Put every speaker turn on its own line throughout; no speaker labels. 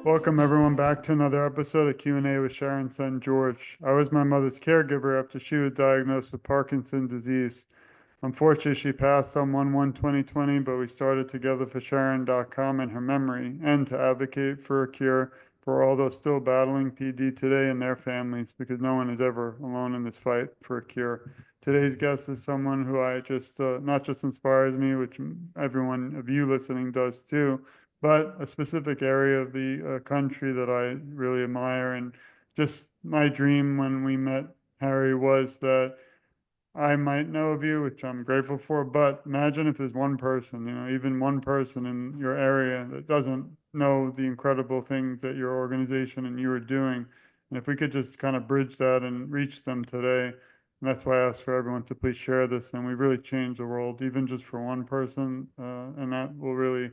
Welcome everyone back to another episode of Q&A with Sharon's son George. I was my mother's caregiver after she was diagnosed with Parkinson's disease. Unfortunately, she passed on 1/1/2020, but we started Together for Sharon.com in her memory and to advocate for a cure for all those still battling PD today and their families, because no one is ever alone in this fight for a cure. Today's guest is someone who I just not just inspires me, which everyone of you listening does too, but a specific area of the country that I really admire. And just my dream when we met Harry was that I might know of you, which I'm grateful for, but imagine if there's one person, even one person in your area that doesn't know the incredible things that your organization and you are doing. And if we could just kind of bridge that and reach them today, and that's why I ask for everyone to please share this. And we really change the world, even just for one person. And that will really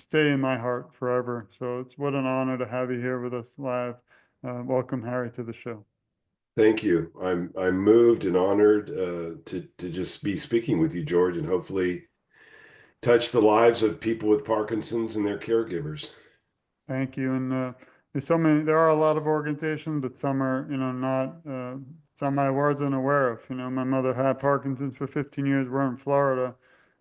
stay in my heart forever. So it's what an honor to have you here with us live. Welcome, Harry, to the show.
Thank you. I'm moved and honored to just be speaking with you, George, and hopefully touch the lives of people with Parkinson's and their caregivers.
Thank you. And there's so many, there are a lot of organizations, but some are, not, some I wasn't aware of. My mother had Parkinson's for 15 years. We're in Florida.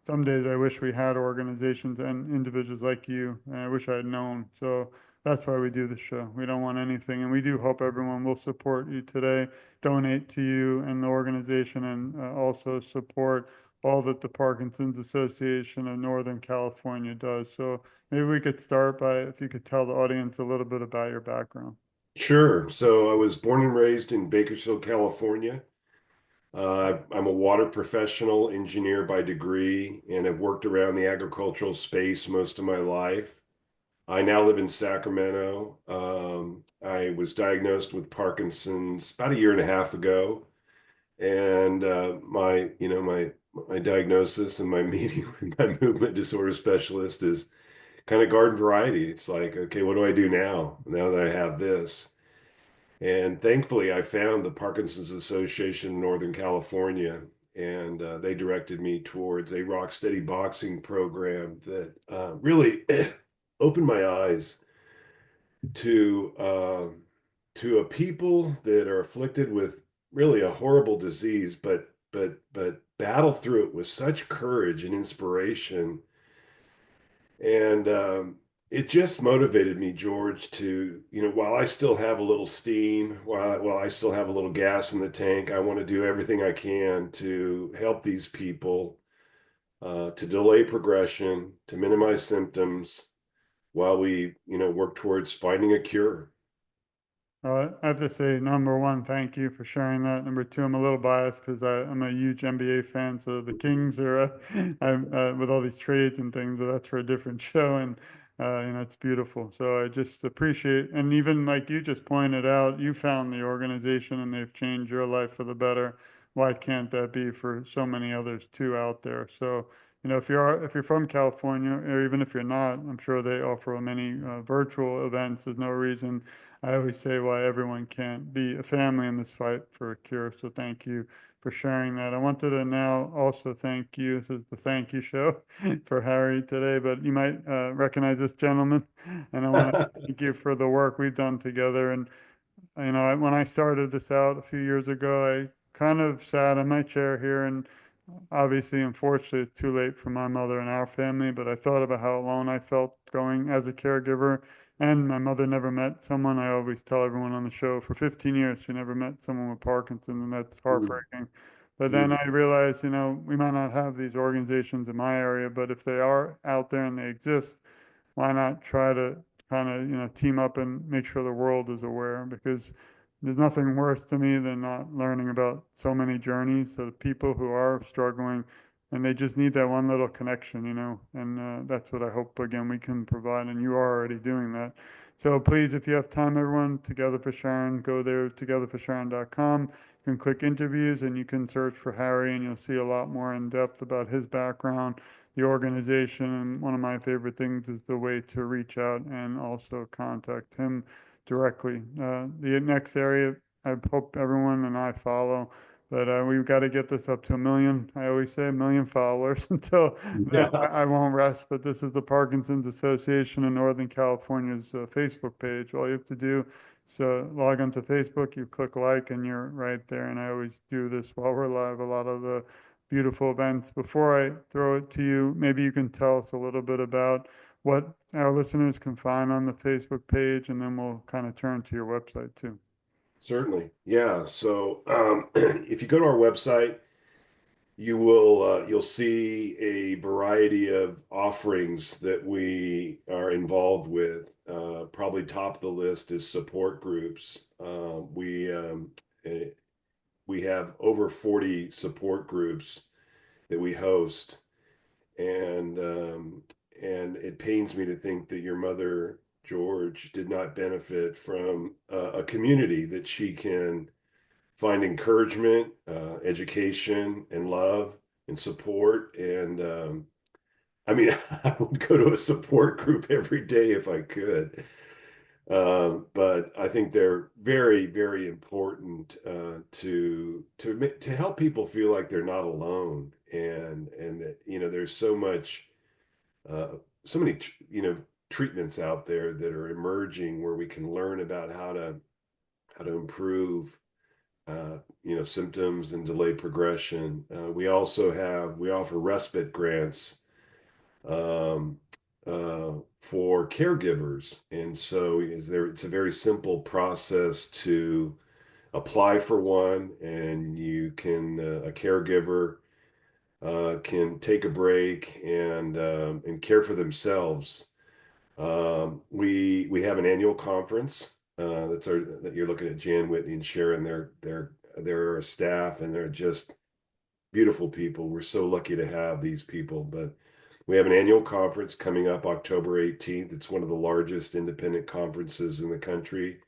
Some days I wish we had organizations and individuals like you. And I wish I had known. So that's why we do the show. We don't want anything. And we do hope everyone will support you today, donate to you and the organization, and also support all that the Parkinson's Association of Northern California does. So maybe we could start by if you could tell the audience a little bit about your background.
Sure. So I was born and raised in Bakersfield, California. I'm a water professional engineer by degree and have worked around the agricultural space most of my life. I now live in Sacramento. I was diagnosed with Parkinson's about a year and a half ago. And my diagnosis and my meeting with my movement disorder specialist is kind of garden variety. It's like, okay, what do I do now that I have this? And thankfully, I found the Parkinson's Association in Northern California, and they directed me towards a rock steady boxing program that really opened my eyes to to a people that are afflicted with really a horrible disease, but battle through it with such courage and inspiration. And it just motivated me, George, to, while I still have a little steam, while I still have a little gas in the tank, I want to do everything I can to help these people, to delay progression, to minimize symptoms while we, work towards finding a cure.
I have to say, number one, thank you for sharing that. Number two, I'm a little biased because I'm a huge NBA fan. So the Kings are, I'm with all these trades and things, but that's for a different show. And, it's beautiful. So I just appreciate, and even like you just pointed out, you found the organization and they've changed your life for the better. Why can't that be for so many others too out there? So, if you're from California, or even if you're not, I'm sure they offer many virtual events. There's no reason I always say why everyone can't be a family in this fight for a cure. So thank you for sharing that. I wanted to now also thank you. This is the thank you show for Harry today, but you might recognize this gentleman. And I want to thank you for the work we've done together. And when I started this out a few years ago, I kind of sat in my chair here, and obviously, unfortunately, it's too late for my mother and our family, but I thought about how alone I felt going as a caregiver. And my mother never met someone. I always tell everyone on the show for 15 years, she never met someone with Parkinson's, and that's
Mm,
heartbreaking. But then
mm.
I realized, we might not have these organizations in my area, but if they are out there and they exist, why not try to kind of, team up and make sure the world is aware? Because there's nothing worse to me than not learning about so many journeys of people who are struggling and they just need that one little connection, and that's what I hope, again, we can provide. And you are already doing that. So please, if you have time, everyone, Together for Sharon, go there, togetherforsharon.com. You can click interviews and you can search for Harry, and you'll see a lot more in depth about his background, the organization. And one of my favorite things is the way to reach out and also contact him directly. The next area I hope everyone and I follow, But we've got to get this up to 1 million. I always say 1 million followers. Until then,
Yeah,
I won't rest. But this is the Parkinson's Association of Northern California's Facebook page. All you have to do is log onto Facebook, you click like, and you're right there. And I always do this while we're live, a lot of the beautiful events. Before I throw it to you, maybe you can tell us a little bit about what our listeners can find on the Facebook page, and then we'll kind of turn to your website too.
certainly. Yeah. So if you go to our website, you'll see a variety of offerings that we are involved with. Probably top of the list is support groups. Eh, we have over 40 support groups that we host, and it pains me to think that your mother, George, did not benefit from a community that she can find encouragement, education, and love and support. And I mean, I would go to a support group every day if I could. But I think they're very, very important to help people feel like they're not alone, and that there's uh, so many treatments out there that are emerging where we can learn about how to improve symptoms and delay progression. We offer respite grants um, for caregivers, and so it's a very simple process to apply for one, and a caregiver can take a break and care for themselves. We have an annual conference. That you're looking at Jan, Whitney, and Sharon. They're a staff, and they're just beautiful people. We're so lucky to have these people. But we have an annual conference coming up October 18th. It's one of the largest independent conferences in the country.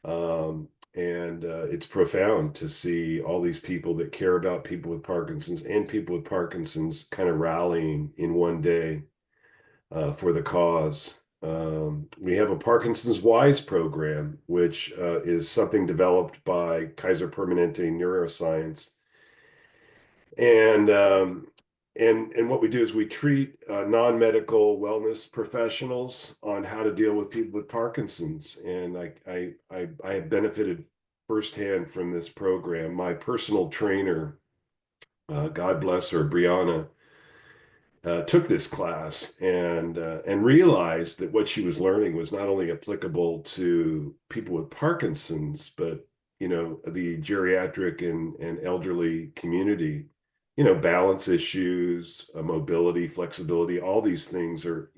And it's profound to see all these people that care about people with Parkinson's and people with Parkinson's kind of rallying in one day for the cause. We have a Parkinson's Wise program, which is something developed by Kaiser Permanente Neuroscience. And what we do is we treat non-medical wellness professionals on how to deal with people with Parkinson's. And I have benefited firsthand from this program. My personal trainer, God bless her, Brianna, took this class and realized that what she was learning was not only applicable to people with Parkinson's, but the geriatric and elderly community. Balance issues, mobility, flexibility, all these things are,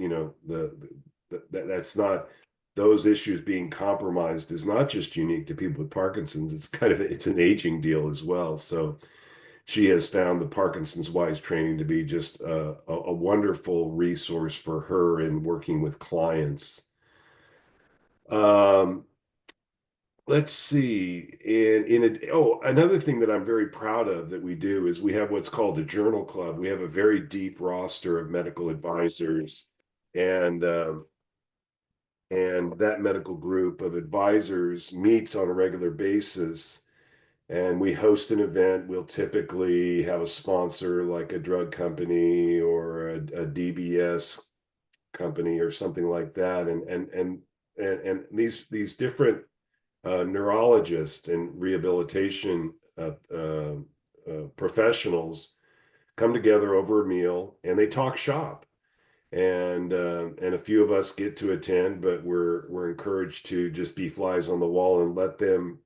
that's not those issues being compromised is not just unique to people with Parkinson's. It's an aging deal as well. So she has found the Parkinson's Wise training to be just a wonderful resource for her in working with clients. Um, let's see. Another thing that I'm very proud of that we do is we have what's called a journal club. We have a very deep roster of medical advisors, and that medical group of advisors meets on a regular basis, and we host an event. We'll typically have a sponsor like a drug company or a DBS company or something like that. And these different neurologists and rehabilitation professionals come together over a meal and they talk shop. And a few of us get to attend, but we're encouraged to just be flies on the wall and let them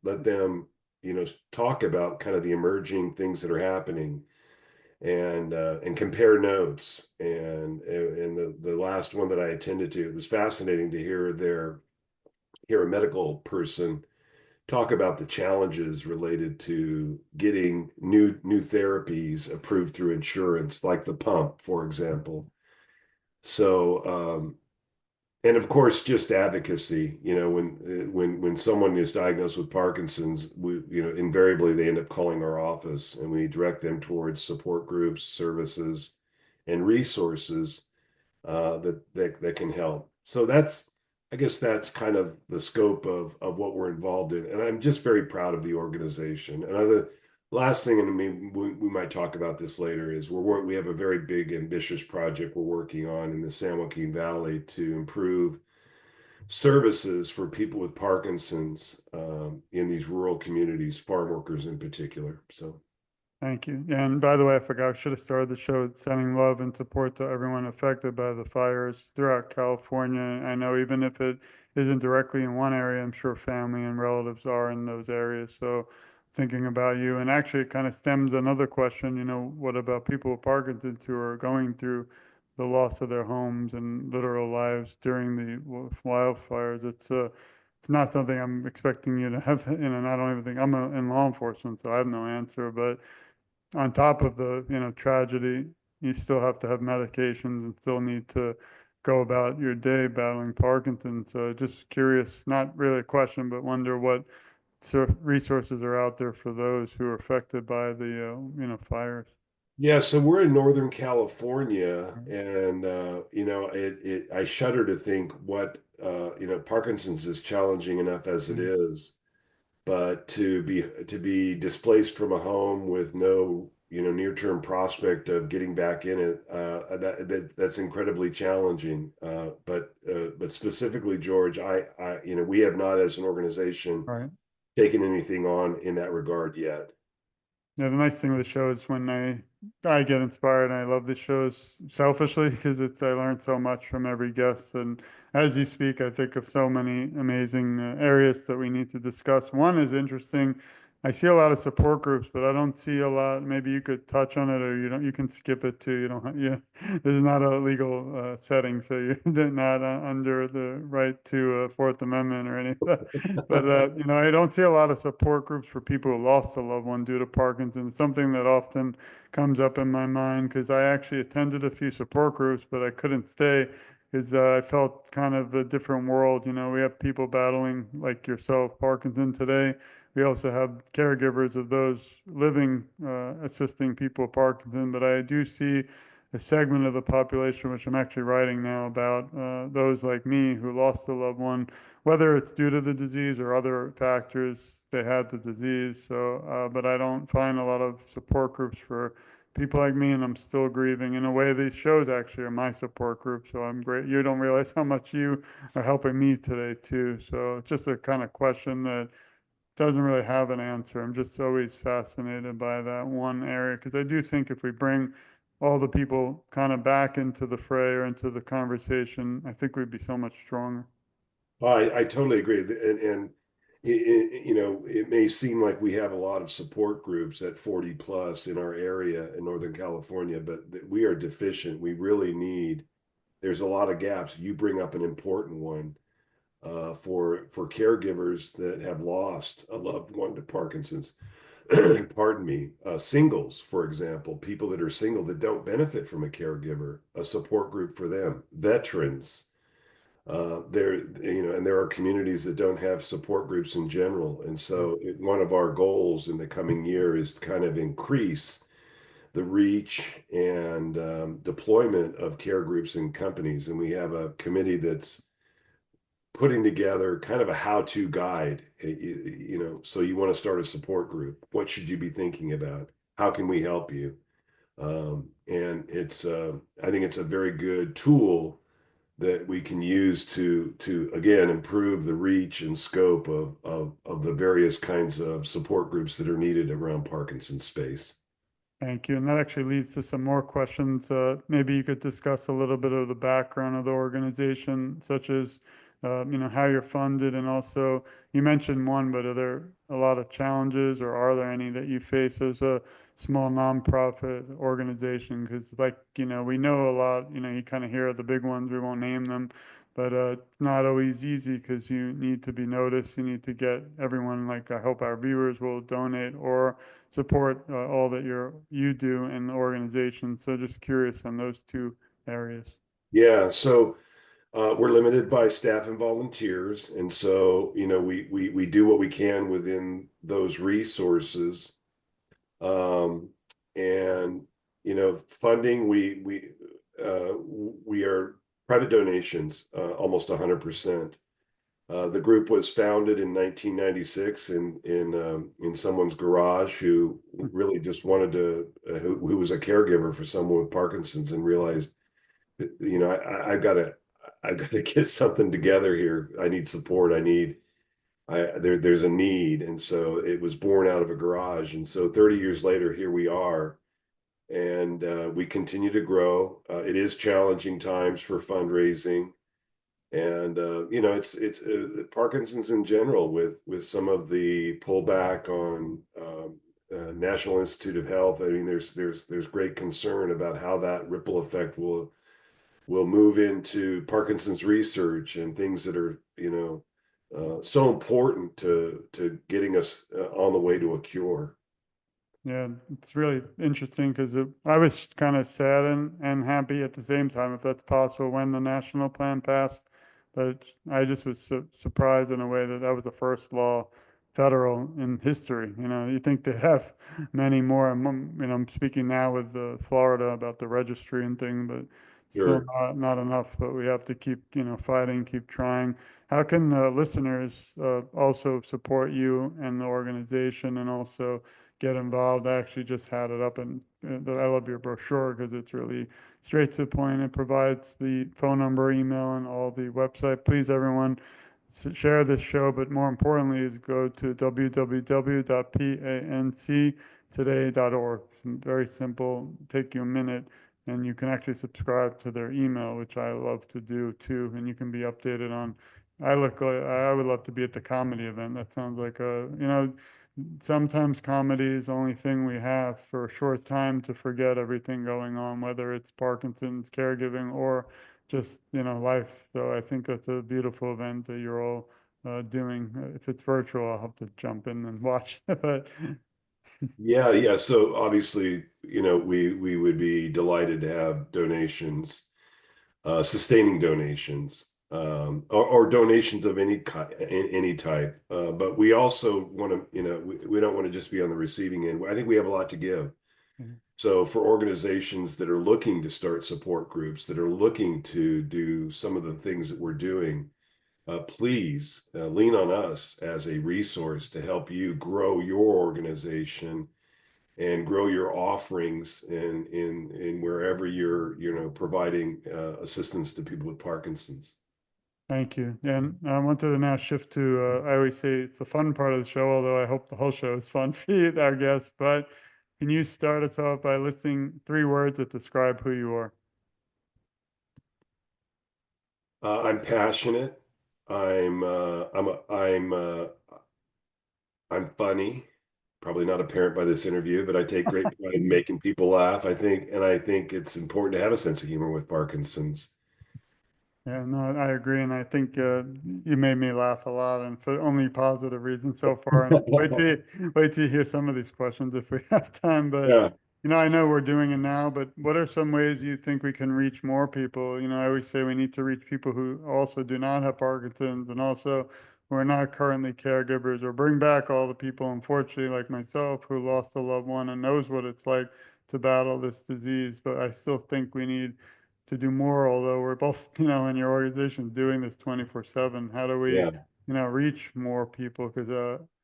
talk about kind of the emerging things that are happening and compare notes. And the last one that I attended to, it was fascinating to hear a medical person talk about the challenges related to getting new therapies approved through insurance, like the pump, for example. So, and of course, just advocacy. When someone is diagnosed with Parkinson's, invariably they end up calling our office, and we direct them towards support groups, services, and resources that can help. So I guess that's kind of the scope of what we're involved in, and I'm just very proud of the organization. And Last thing, and I mean, we might talk about this later, is we have a very big, ambitious project we're working on in the San Joaquin Valley to improve services for people with Parkinson's in these rural communities, farm workers in particular. So,
Thank you. Yeah, and by the way, I forgot, I should have started the show with sending love and support to everyone affected by the fires throughout California. I know even if it isn't directly in one area, I'm sure family and relatives are in those areas. So thinking about you, and actually it kind of stems another question, what about people with Parkinson's who are going through the loss of their homes and literal lives during the wildfires? It's not something I'm expecting you to have, and I don't even think in law enforcement, so I have no answer, but on top of the, tragedy, you still have to have medications and still need to go about your day battling Parkinson's. So just curious, not really a question, but wonder what resources are out there for those who are affected by the, fires.
yeah, so we're in Northern California, and I shudder to think what Parkinson's is challenging enough as it
Mm.
is. But to be displaced from a home with no near-term prospect of getting back in it, that's incredibly challenging. But specifically, George, I we have not as an organization
Right.
taken anything on in that regard yet.
Yeah, the nice thing with the show is when I get inspired, and I love the shows selfishly because I learn so much from every guest. And as you speak, I think of so many amazing areas that we need to discuss. One is interesting. I see a lot of support groups, but I don't see a lot. Maybe you could touch on it, or you don't. You can skip it too. You don't. This is not a legal setting, so you're not under the right to Fourth Amendment or anything. But I don't see a lot of support groups for people who lost a loved one due to Parkinson's. Something that often comes up in my mind because I actually attended a few support groups, but I couldn't stay because I felt kind of a different world. We have people battling like yourself, Parkinson today. We also have caregivers of those living, assisting people with Parkinson. But I do see a segment of the population, which I'm actually writing now about, those like me who lost a loved one, whether it's due to the disease or other factors, they had the disease. So, but I don't find a lot of support groups for people like me, and I'm still grieving. In a way, these shows actually are my support group. So I'm great. You don't realize how much you are helping me today too. So it's just a kind of question that doesn't really have an answer. I'm just always fascinated by that one area because I do think if we bring all the people kind of back into the fray or into the conversation, I think we'd be so much stronger.
I totally agree. And it may seem like we have a lot of support groups at 40 plus in our area in Northern California, but we are deficient. We really need, there's a lot of gaps. You bring up an important one for caregivers that have lost a loved one to Parkinson's. Pardon me. Singles, for example, people that are single that don't benefit from a caregiver, a support group for them, veterans. And there are communities that don't have support groups in general. And so one of our goals in the coming year is to kind of increase the reach and deployment of care groups and companies. And we have a committee that's putting together kind of a how-to guide. So you want to start a support group. What should you be thinking about? How can we help you? And I think it's a very good tool that we can use to again improve the reach and scope of the various kinds of support groups that are needed around Parkinson's space.
Thank you. And that actually leads to some more questions. Maybe you could discuss a little bit of the background of the organization, such as, how you're funded. And also, you mentioned one, but are there a lot of challenges or are there any that you face as a small nonprofit organization? Because, like, we know a lot, you kind of hear the big ones, we won't name them, but it's not always easy because you need to be noticed. You need to get everyone, like, I hope our viewers will donate or support all that you do in the organization. So just curious on those two areas.
Yeah, so we're limited by staff and volunteers, and so we do what we can within those resources. Um, and funding we are private donations, almost 100%. The group was founded in 1996 in someone's garage who really just wanted to who was a caregiver for someone with Parkinson's and realized, I've got to get something together here. I need support. There's a need, and so it was born out of a garage. And so 30 years later, here we are, and we continue to grow. It is challenging times for fundraising. And it's Parkinson's in general with some of the pullback on National Institute of Health. I mean, there's great concern about how that ripple effect will move into Parkinson's research and things that are so important to getting us on the way to a cure.
Yeah, it's really interesting because I was kind of sad and happy at the same time, if that's possible, when the national plan passed. But I just was surprised in a way that that was the first law federal in history. You know, you think they have many more. I'm speaking now with Florida about the registry and thing, but still
Sure.
not enough. But we have to keep, fighting, keep trying. How can listeners also support you and the organization and also get involved? I actually just had it up, and I love your brochure because it's really straight to the point. It provides the phone number, email, and all the website. Please, everyone, share this show, but more importantly is go to www.panctoday.org. Very simple, take you a minute, and you can actually subscribe to their email, which I love to do too, and you can be updated on. I would love to be at the comedy event. That sounds like sometimes comedy is the only thing we have for a short time to forget everything going on, whether it's Parkinson's, caregiving, or just, life. So I think that's a beautiful event that you're all doing. If it's virtual, I'll have to jump in and watch. But
Yeah, yeah. So obviously, we would be delighted to have donations, sustaining donations, or donations of any type. But we also want to, we don't want to just be on the receiving end. I think we have a lot to give. So for organizations that are looking to start support groups, that are looking to do some of the things that we're doing, please lean on us as a resource to help you grow your organization and grow your offerings in wherever you're providing assistance to people with Parkinson's.
thank you. And I wanted to now shift to, I always say it's the fun part of the show, although I hope the whole show is fun for you, our guests. But can you start us off by listing three words that describe who you are?
I'm passionate. I'm funny. Probably not apparent by this interview, but I take great pride in making people laugh. I think it's important to have a sense of humor with Parkinson's.
Yeah, no, I agree, and I think you made me laugh a lot, and for only positive reasons so far. And wait till you hear some of these questions if we have time. But
Yeah.
I know we're doing it now. But what are some ways you think we can reach more people? I always say we need to reach people who also do not have Parkinson's, and also who are not currently caregivers, or bring back all the people, unfortunately, like myself, who lost a loved one and knows what it's like to battle this disease. But I still think we need to do more, although we're both, in your organization doing this 24/7. How do we,
Yeah.
reach more people? Because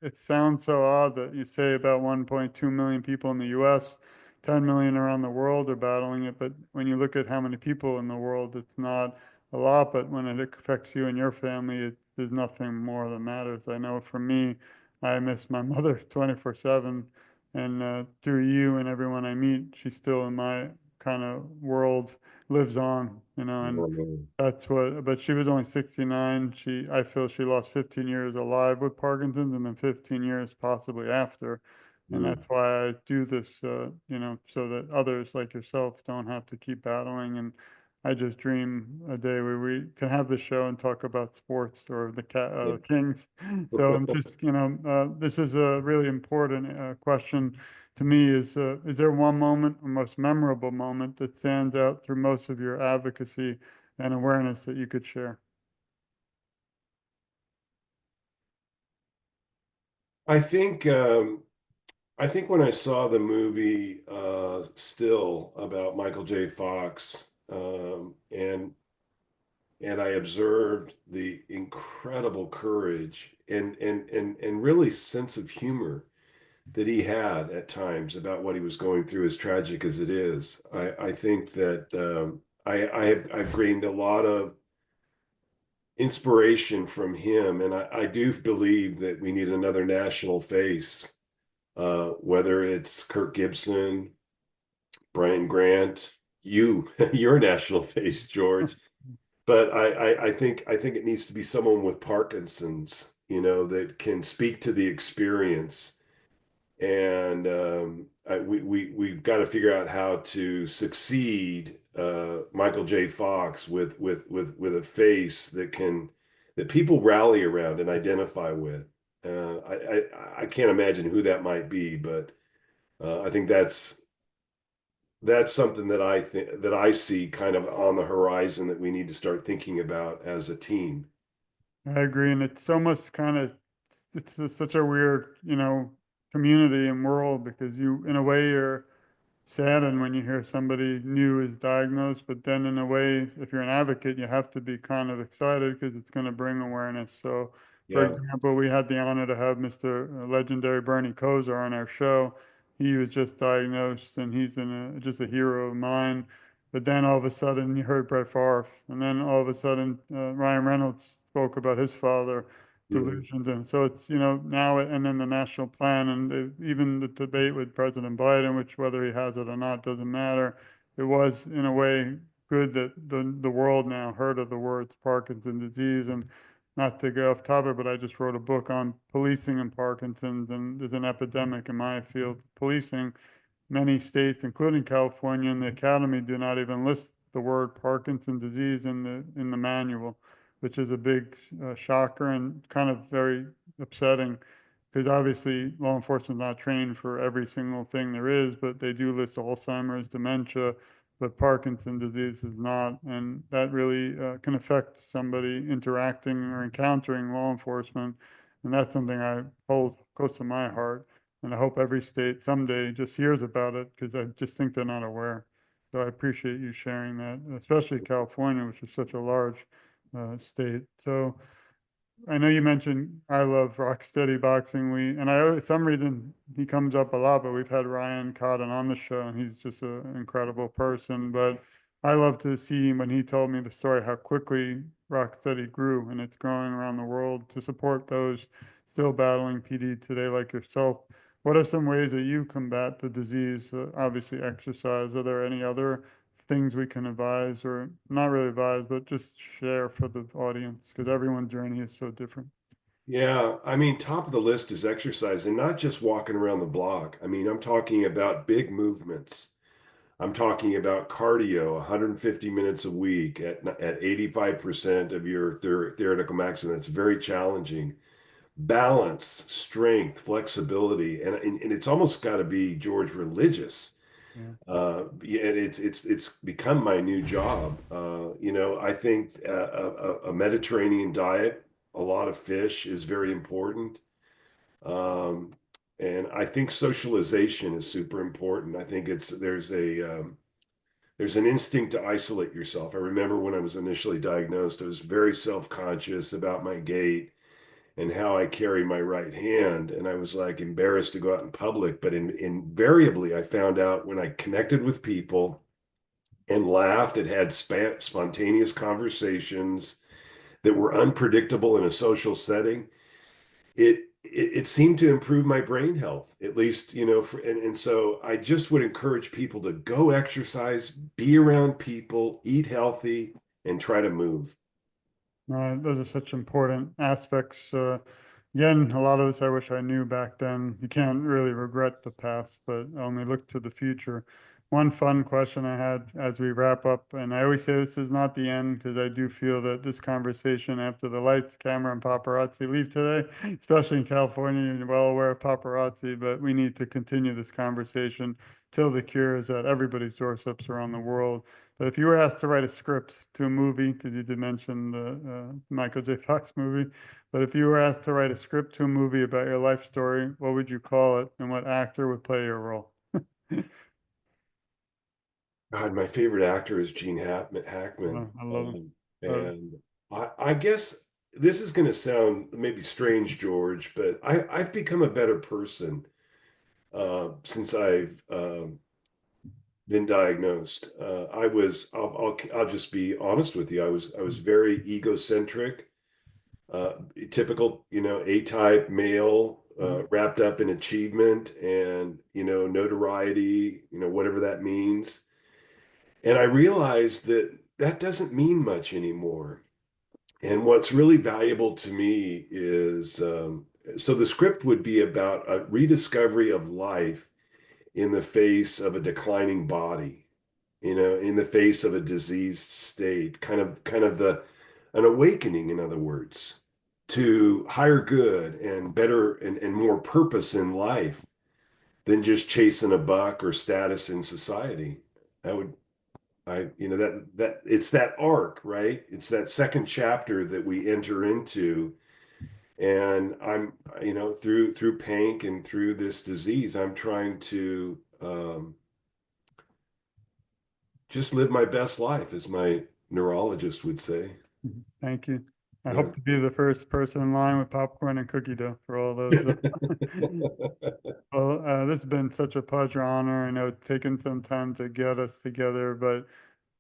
it sounds so odd that you say about 1.2 million people in the US, 10 million around the world are battling it. But when you look at how many people in the world, it's not a lot. But when it affects you and your family, there's nothing more that matters. I know for me, I miss my mother 24/7. And through you and everyone I meet, she's still in my kind of world, lives on, and that's what, but she was only 69. I feel she lost 15 years alive with Parkinson's and then 15 years possibly after. And
Mm.
that's why I do this, so that others like yourself don't have to keep battling. And I just dream a day where we can have this show and talk about sports or the Kings. So I'm just, this is a really important question to me. Is there one moment, a most memorable moment that stands out through most of your advocacy and awareness that you could share?
I think I think when I saw the movie Still about Michael J. Fox, and I observed the incredible courage and really sense of humor that he had at times about what he was going through, as tragic as it is. I think that I've gained a lot of inspiration from him, and I do believe that we need another national face, whether it's Kirk Gibson, Brian Grant, you, you're a national face, George. But I think it needs to be someone with Parkinson's, that can speak to the experience. And we've got to figure out how to succeed Michael J. Fox with a face that people rally around and identify with. I can't imagine who that might be, but I think that's something that I think that I see kind of on the horizon that we need to start thinking about as a team.
I agree, and it's almost kind of such a weird, community and world because you, in a way, you're saddened when you hear somebody new is diagnosed, but then in a way, if you're an advocate, you have to be kind of excited because it's going to bring awareness. So, for
Yeah.
example, we had the honor to have Mr. Legendary Bernie Kosar on our show. He was just diagnosed, and he's just a hero of mine. But then all of a sudden, you heard Brett Favre, and then all of a sudden, Ryan Reynolds spoke about his father
Mhm.
delusions. And so it's, now, and then the national plan and even the debate with President Biden, which whether he has it or not doesn't matter. It was, in a way, good that the world now heard of the words Parkinson's disease. And not to go off topic, but I just wrote a book on policing and Parkinson's, and there's an epidemic in my field, policing. Many states, including California, and the academy do not even list the word Parkinson's disease in the manual, which is a big shocker and kind of very upsetting because obviously law enforcement is not trained for every single thing there is, but they do list Alzheimer's, dementia, but Parkinson's disease is not, and that really can affect somebody interacting or encountering law enforcement, and that's something I hold close to my heart. And I hope every state someday just hears about it because I just think they're not aware. So I appreciate you sharing that, especially California, which is such a large state. So I know you mentioned I love Rocksteady Boxing. And some reason he comes up a lot, but we've had Ryan Cotton on the show, and he's just an incredible person. But I love to see when he told me the story how quickly Rocksteady grew, and it's growing around the world to support those still battling PD today, like yourself. What are some ways that you combat the disease? Obviously, exercise. Are there any other things we can advise or not really advise, but just share for the audience because everyone's journey is so different.
Yeah, I mean, top of the list is exercise and not just walking around the block. I mean, I'm talking about big movements. I'm talking about cardio, 150 minutes a week at 85% of your theoretical maximum. That's very challenging. Balance, strength, flexibility, and it's almost got to be, George, religious.
Yeah.
Yeah, and it's become my new job. I think a Mediterranean diet, a lot of fish is very important. Um, and I think socialization is super important. I think there's an instinct to isolate yourself. I remember when I was initially diagnosed, I was very self-conscious about my gait and how I carry my right hand. And I was like embarrassed to go out in public. But invariably, I found out when I connected with people and laughed and had spontaneous conversations that were unpredictable in a social setting, it seemed to improve my brain health, at least, and so I just would encourage people to go exercise, be around people, eat healthy, and try to move.
Those are such important aspects. Again, a lot of this I wish I knew back then. You can't really regret the past, but only look to the future. One fun question I had as we wrap up, and I always say this is not the end because I do feel that this conversation after the lights, camera, and paparazzi leave today, especially in California, you're well aware of paparazzi, but we need to continue this conversation till the cure is at everybody's doorsteps around the world. But if you were asked to write a script to a movie, because you did mention the Michael J. Fox movie, but if you were asked to write a script to a movie about your life story, what would you call it, and what actor would play your role?
God, my favorite actor is Gene Hackman.
I love him. Uh,
And I guess this is going to sound maybe strange, George, but I've become a better person since I've been diagnosed. I'll just be honest with you. I was very egocentric, uh, typical, A-type male, wrapped up in achievement and, notoriety, whatever that means. And I realized that that doesn't mean much anymore. And what's really valuable to me is so the script would be about a rediscovery of life in the face of a declining body, in the face of a diseased state, kind of an awakening, in other words, to higher good and better and more purpose in life than just chasing a buck or status in society. I would that it's that arc, right? It's that second chapter that we enter into. And I'm, through PANC and through this disease, I'm trying to just live my best life, as my neurologist would say.
Thank you. I
Yeah.
hope to be the first person in line with popcorn and cookie dough for all those. Well, this has been such a pleasure, honor. I know it's taken some time to get us together, but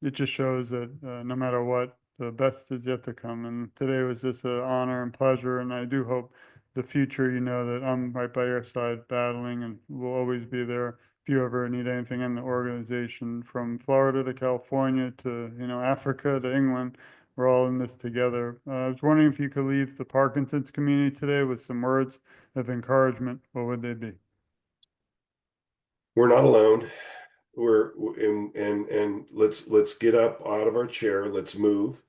it just shows that no matter what, the best is yet to come. And today was just an honor and pleasure. And I do hope the future, that I'm right by your side battling and will always be there if you ever need anything in the organization from Florida to California to, Africa to England. We're all in this together. I was wondering if you could leave the Parkinson's community today with some words of encouragement. What would they be?
We're not alone. And let's get up out of our chair. Let's move.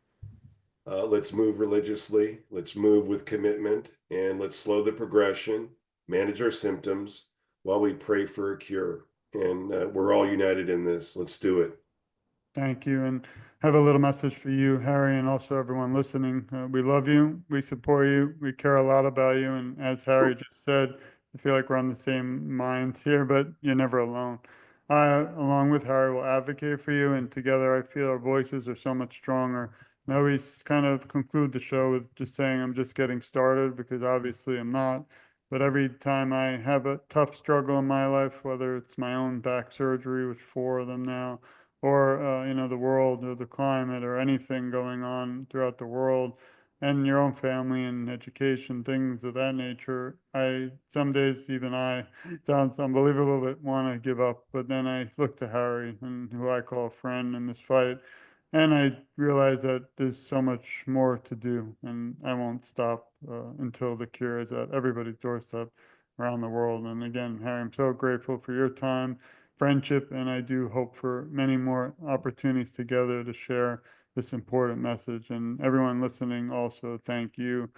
Let's move religiously. Let's move with commitment, and let's slow the progression, manage our symptoms while we pray for a cure. And we're all united in this. Let's do it.
Thank you. And have a little message for you, Harry, and also everyone listening. We love you. We support you. We care a lot about you. And as Harry just said, I feel like we're on the same minds here, but you're never alone. I, along with Harry, will advocate for you. And together, I feel our voices are so much stronger. And I always kind of conclude the show with just saying I'm just getting started because obviously I'm not. But every time I have a tough struggle in my life, whether it's my own back surgery, which four of them now, or the world or the climate or anything going on throughout the world and your own family and education, things of that nature. I some days even I sounds unbelievable but want to give up. But then I look to Harry and who I call a friend in this fight. And I realize that there's so much more to do, and I won't stop until the cure is at everybody's doorstep around the world. And again, Harry, I'm so grateful for your time, friendship, and I do hope for many more opportunities together to share this important message. And everyone listening, also, thank you.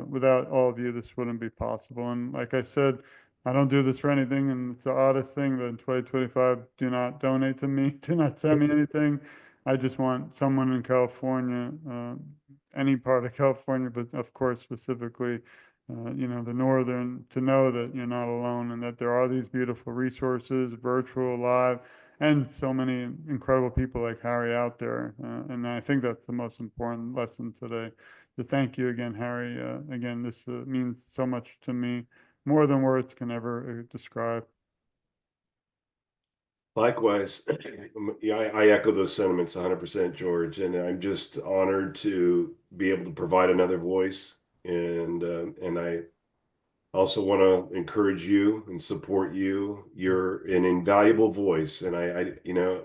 Without all of you, this wouldn't be possible. And like I said, I don't do this for anything, and it's the oddest thing, but in 2025, do not donate to me, do not send me anything. I just want someone in California, any part of California, but of course, specifically the northern, to know that you're not alone and that there are these beautiful resources, virtual, live, and so many incredible people like Harry out there. And I think that's the most important lesson today. So thank you again, Harry. Again, this means so much to me, more than words can ever describe.
Likewise, yeah, I echo those sentiments 100%, George, and I'm just honored to be able to provide another voice. And I also want to encourage you and support you. You're an invaluable voice, and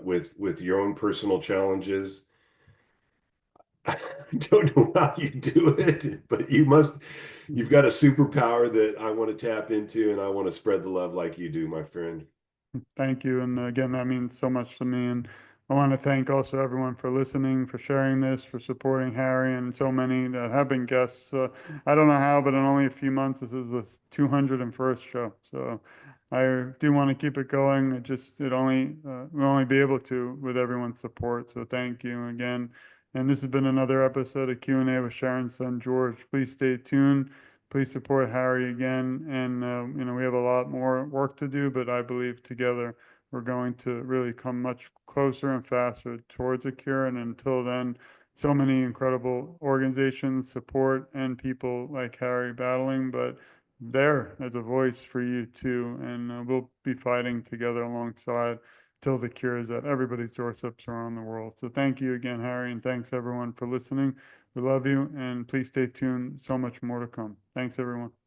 with your own personal challenges, I don't know how you do it, but you've got a superpower that I want to tap into, and I want to spread the love like you do, my friend.
Thank you. And again, that means so much to me. And I want to thank also everyone for listening, for sharing this, for supporting Harry, and so many that have been guests. I don't know how, but in only a few months, this is the 201st show. So I do want to keep it going. We'll only be able to with everyone's support. So thank you again. And this has been another episode of Q&A with Sharon's son, George. Please stay tuned. Please support Harry again. And, we have a lot more work to do, but I believe together we're going to really come much closer and faster towards a cure. And until then, so many incredible organizations, support, and people like Harry battling, but there as a voice for you too. And we'll be fighting together alongside till the cure is at everybody's doorsteps around the world. So thank you again, Harry, and thanks everyone for listening. We love you, and please stay tuned. So much more to come. Thanks, everyone.